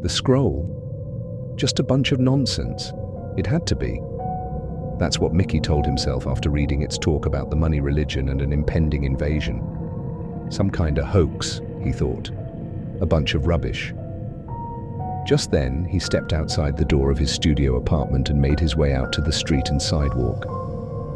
The scroll? Just a bunch of nonsense. It had to be. That's what Mickey told himself after reading its talk about the money religion and an impending invasion. Some kind of hoax, he thought. A bunch of rubbish. Just then, he stepped outside the door of his studio apartment and made his way out to the street and sidewalk.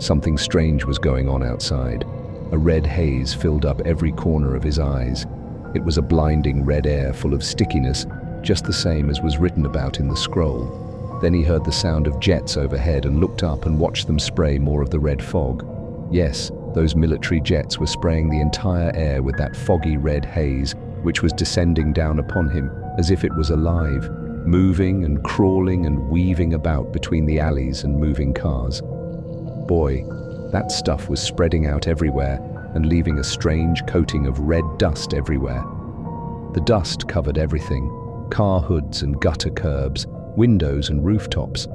Something strange was going on outside. A red haze filled up every corner of his eyes. It was a blinding red air full of stickiness, just the same as was written about in the scroll. Then he heard the sound of jets overhead and looked up and watched them spray more of the red fog. Yes, those military jets were spraying the entire air with that foggy red haze, which was descending down upon him as if it was alive, moving and crawling and weaving about between the alleys and moving cars. Boy, that stuff was spreading out everywhere and leaving a strange coating of red dust everywhere. The dust covered everything, car hoods and gutter curbs, windows and rooftops.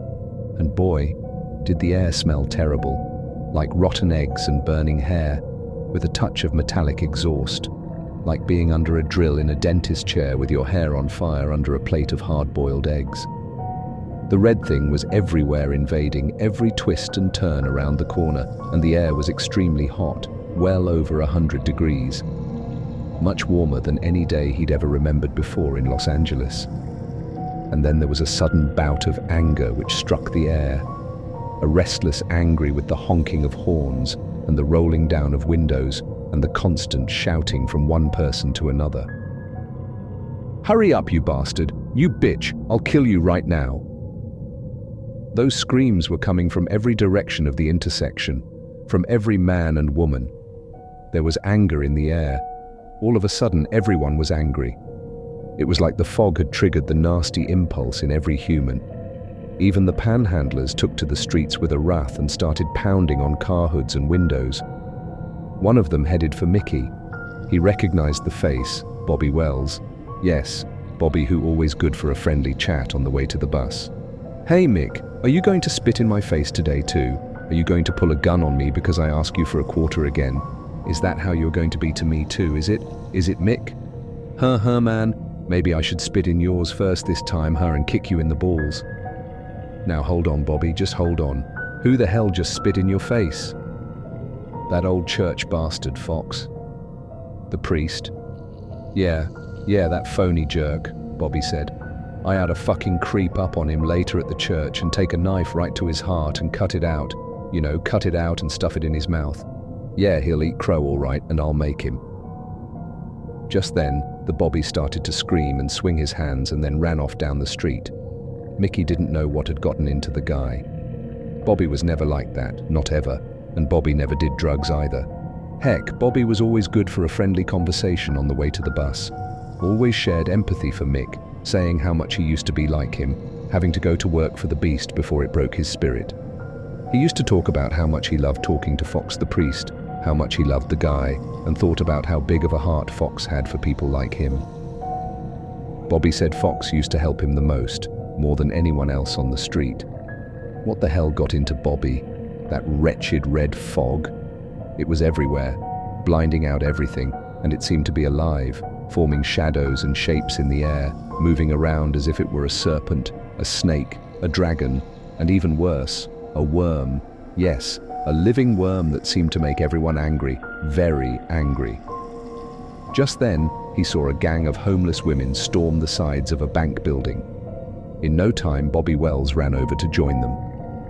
And boy, did the air smell terrible, like rotten eggs and burning hair, with a touch of metallic exhaust, like being under a drill in a dentist chair with your hair on fire under a plate of hard-boiled eggs. The red thing was everywhere, invading every twist and turn around the corner, and the air was extremely hot, well over 100 degrees. Much warmer than any day he'd ever remembered before in Los Angeles. And then there was a sudden bout of anger which struck the air. A restless angry with the honking of horns and the rolling down of windows and the constant shouting from one person to another. "Hurry up, you bastard! You bitch! I'll kill you right now!" Those screams were coming from every direction of the intersection, from every man and woman. There was anger in the air. All of a sudden, everyone was angry. It was like the fog had triggered the nasty impulse in every human. Even the panhandlers took to the streets with a wrath and started pounding on car hoods and windows. One of them headed for Mickey. He recognized the face, Bobby Wells. Yes, Bobby, who always good for a friendly chat on the way to the bus. "Hey Mick, are you going to spit in my face today too? Are you going to pull a gun on me because I ask you for a quarter again? Is that how you're going to be to me too, is it? Is it, Mick? Huh, man. Maybe I should spit in yours first this time, and kick you in the balls." "Now hold on, Bobby, just hold on. Who the hell just spit in your face?" "That old church bastard, Fox." "The priest?" Yeah, that phony jerk," Bobby said. "I had a fucking creep up on him later at the church and take a knife right to his heart and cut it out. You know, cut it out and stuff it in his mouth. Yeah, he'll eat crow all right, and I'll make him." Just then, the Bobby started to scream and swing his hands and then ran off down the street. Mickey didn't know what had gotten into the guy. Bobby was never like that, not ever, and Bobby never did drugs either. Heck, Bobby was always good for a friendly conversation on the way to the bus. Always shared empathy for Mick, saying how much he used to be like him, having to go to work for the beast before it broke his spirit. He used to talk about how much he loved talking to Fox the priest, how much he loved the guy, and thought about how big of a heart Fox had for people like him. Bobby said Fox used to help him the most, more than anyone else on the street. What the hell got into Bobby? That wretched red fog? It was everywhere, blinding out everything, and it seemed to be alive, forming shadows and shapes in the air, moving around as if it were a serpent, a snake, a dragon, and even worse, a worm. Yes, a living worm that seemed to make everyone angry, very angry. Just then, he saw a gang of homeless women storm the sides of a bank building. In no time, Bobby Wells ran over to join them.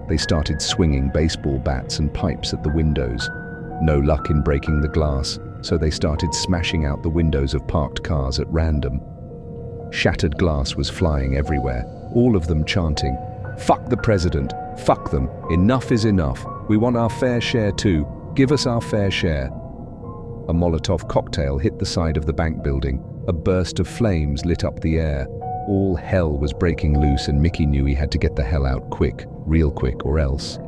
They started swinging baseball bats and pipes at the windows. No luck in breaking the glass, so they started smashing out the windows of parked cars at random. Shattered glass was flying everywhere, all of them chanting, "Fuck the president, fuck them, enough is enough, we want our fair share too, give us our fair share." A Molotov cocktail hit the side of the bank building. A burst of flames lit up the air. All hell was breaking loose, and Mickey knew he had to get the hell out quick, real quick, or else.